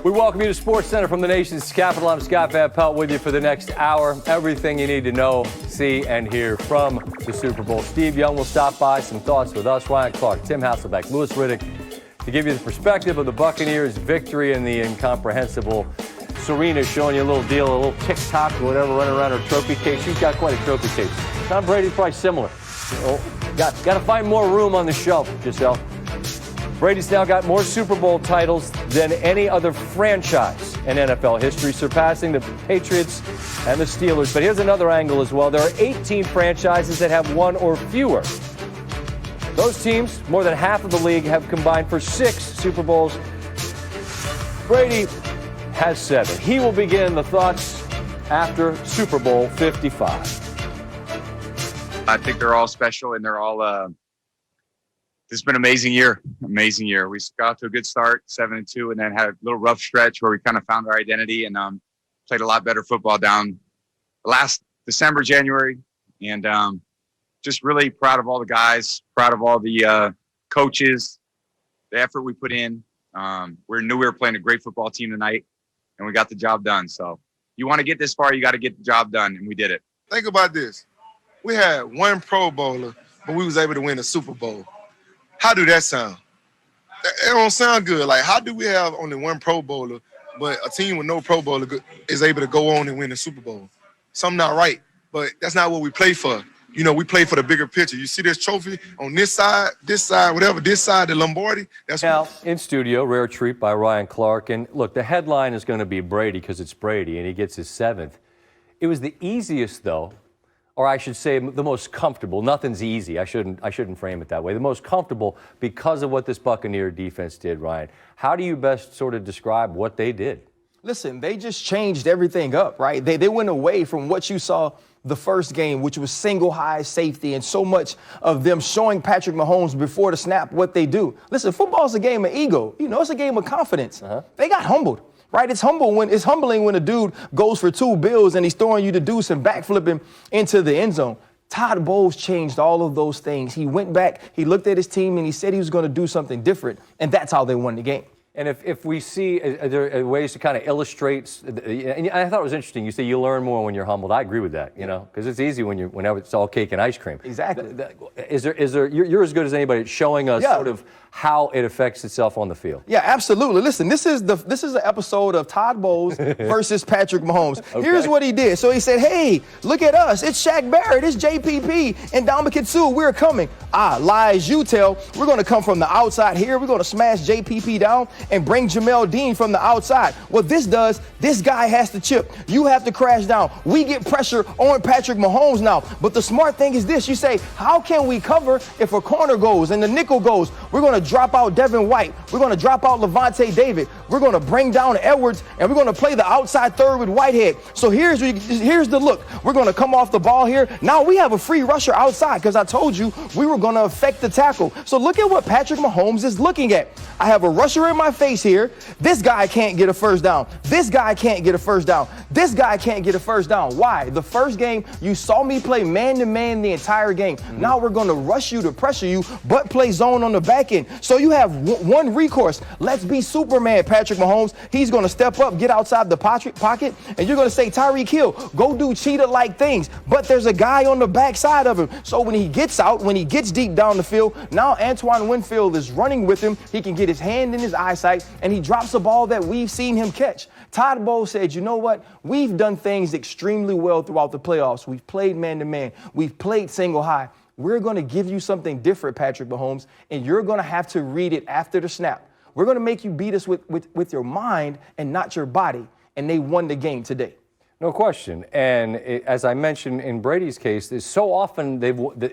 We welcome you to Sports Center from the nation's capital. I'm Scott Van Pelt with you for the next hour. Everything you need to know, see, and hear from the Super Bowl. Steve Young will stop by, some thoughts with us. Ryan Clark, Tim Hasselbeck, Louis Riddick, to give you the perspective of the Buccaneers' victory in the incomprehensible Serena, showing you a little deal, a little TikTok or whatever, running around her trophy case. She's got quite a trophy case. Tom Brady's probably similar. Got to find more room on the shelf, Giselle. Brady's now got more Super Bowl titles than any other franchise in NFL history, surpassing the Patriots and the Steelers. But here's another angle as well. There are 18 franchises that have one or fewer. Those teams, more than half of the league, have combined for 6 Super Bowls. Brady has 7. He will begin the thoughts after Super Bowl 55. I think they're all special, and they're all it's been an amazing year. Amazing year. We got to a good start, 7-2, and then had a little rough stretch where we kind of found our identity and played a lot better football down last December, January. And just really proud of all the guys, proud of all the coaches, the effort we put in. We knew we were playing a great football team tonight, and we got the job done. So you want to get this far, you got to get the job done, and we did it. Think about this. We had one Pro Bowler, but we was able to win a Super Bowl. How do that sound? It don't sound good. Like, how do we have only one Pro Bowler, but a team with no Pro Bowler is able to go on and win the Super Bowl? Something not right, but that's not what we play for. You know, we play for the bigger picture. You see this trophy on this side, whatever, this side, the Lombardi. That's now, in studio, rare treat by Ryan Clark. And look, the headline is going to be Brady because it's Brady, and he gets his 7th. It was the easiest, though, or I should say the most comfortable. Nothing's easy. I shouldn't frame it that way. The most comfortable because of what this Buccaneer defense did, Ryan. How do you best sort of describe what they did? Listen, they just changed everything up, right? They went away from what you saw the first game, which was single high safety and so much of them showing Patrick Mahomes before the snap what they do. Listen, football's a game of ego. You know, it's a game of confidence. They got humbled. Right, it's humbling when a dude goes for 2 bills and he's throwing you the deuce and backflipping into the end zone. Todd Bowles changed all of those things. He went back, he looked at his team, and he said he was going to do something different, and that's how they won the game. And if we see, there are ways to kind of illustrate, and I thought it was interesting. You say you learn more when you're humbled. I agree with that, you know, because it's easy whenever it's all cake and ice cream. Exactly. Is there? You're as good as anybody at showing us sort of how it affects itself on the field. Yeah, absolutely. Listen, this is an episode of Todd Bowles versus Patrick Mahomes. Okay. Here's what he did. So he said, hey, look at us. It's Shaq Barrett, it's JPP, and Ndamukong Suh. We're coming. Lie as you tell. We're going to come from the outside here. We're going to smash JPP down and bring Jamel Dean from the outside. What this does, this guy has to chip. You have to crash down. We get pressure on Patrick Mahomes now. But the smart thing is this. You say, how can we cover if a corner goes and the nickel goes? We're going to drop out Devin White. We're going to drop out Levante David. We're going to bring down Edwards, and we're going to play the outside third with Whitehead. So here's the look. We're going to come off the ball here. Now we have a free rusher outside because I told you we were going to affect the tackle. So look at what Patrick Mahomes is looking at. I have a rusher in my face here. This guy can't get a first down. This guy can't get a first down. This guy can't get a first down. Why? The first game, you saw me play man-to-man the entire game. Now we're going to rush you to pressure you, but play zone on the back end. So you have one recourse. Let's be Superman, Patrick Mahomes. He's going to step up, get outside the pocket, and you're going to say, Tyreek Hill, go do cheetah-like things. But there's a guy on the backside of him. So when he gets out, when he gets deep down the field, now Antoine Winfield is running with him. He can get his hand in his eyesight, and he drops a ball that we've seen him catch. Todd Bowles said, you know what? We've done things extremely well throughout the playoffs. We've played man-to-man. We've played single high. We're going to give you something different, Patrick Mahomes, and you're going to have to read it after the snap. We're going to make you beat us with your mind and not your body. And they won the game today. No question. And as I mentioned in Brady's case, is so often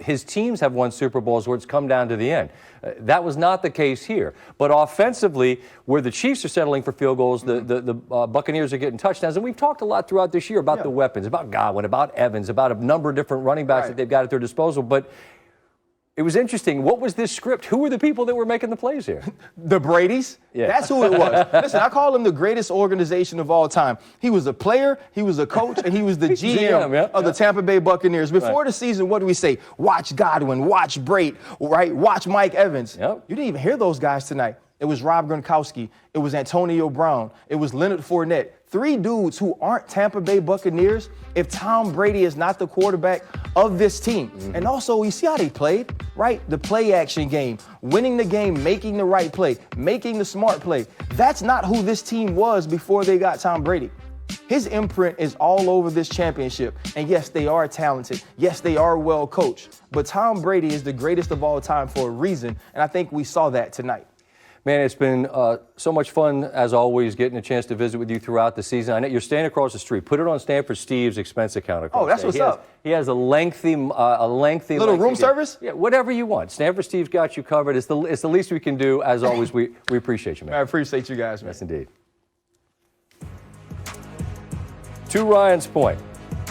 his teams have won Super Bowls where it's come down to the end. That was not the case here. But offensively, where the Chiefs are settling for field goals, the Buccaneers are getting touchdowns. And we've talked a lot throughout this year about the weapons, about Godwin, about Evans, about a number of different running backs that they've got at their disposal. But it was interesting. What was this script? Who were the people that were making the plays here? The Bradys. Yeah. That's who it was. Listen, I call him the greatest organization of all time. He was a player, he was a coach, and he was the GM of the Tampa Bay Buccaneers. Before the season, what do we say? Watch Godwin, watch Brate, right? Watch Mike Evans. You didn't even hear those guys tonight. It was Rob Gronkowski. It was Antonio Brown. It was Leonard Fournette. 3 dudes who aren't Tampa Bay Buccaneers if Tom Brady is not the quarterback of this team. And also, you see how they played, right? The play action game, winning the game, making the right play, making the smart play. That's not who this team was before they got Tom Brady. His imprint is all over this championship. And yes, they are talented. Yes, they are well coached. But Tom Brady is the greatest of all time for a reason. And I think we saw that tonight. Man, it's been so much fun, as always, getting a chance to visit with you throughout the season. I know you're staying across the street. Put it on Stanford Steve's expense account. Oh, that's what's up. He has a lengthy little room service? Yeah, whatever you want. Stanford Steve's got you covered. It's the least we can do. As always, we appreciate you, man. I appreciate you guys, man. Yes, indeed. To Ryan's point,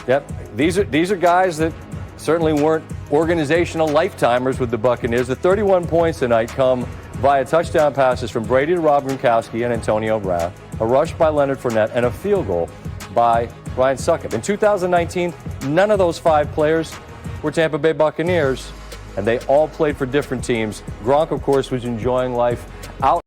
yep, these are guys that certainly weren't organizational lifetimers with the Buccaneers. The 31 points tonight come via touchdown passes from Brady to Rob Gronkowski and Antonio Brown, a rush by Leonard Fournette, and a field goal by Ryan Succop. In 2019, none of those 5 players were Tampa Bay Buccaneers, and they all played for different teams. Gronk, of course, was enjoying life out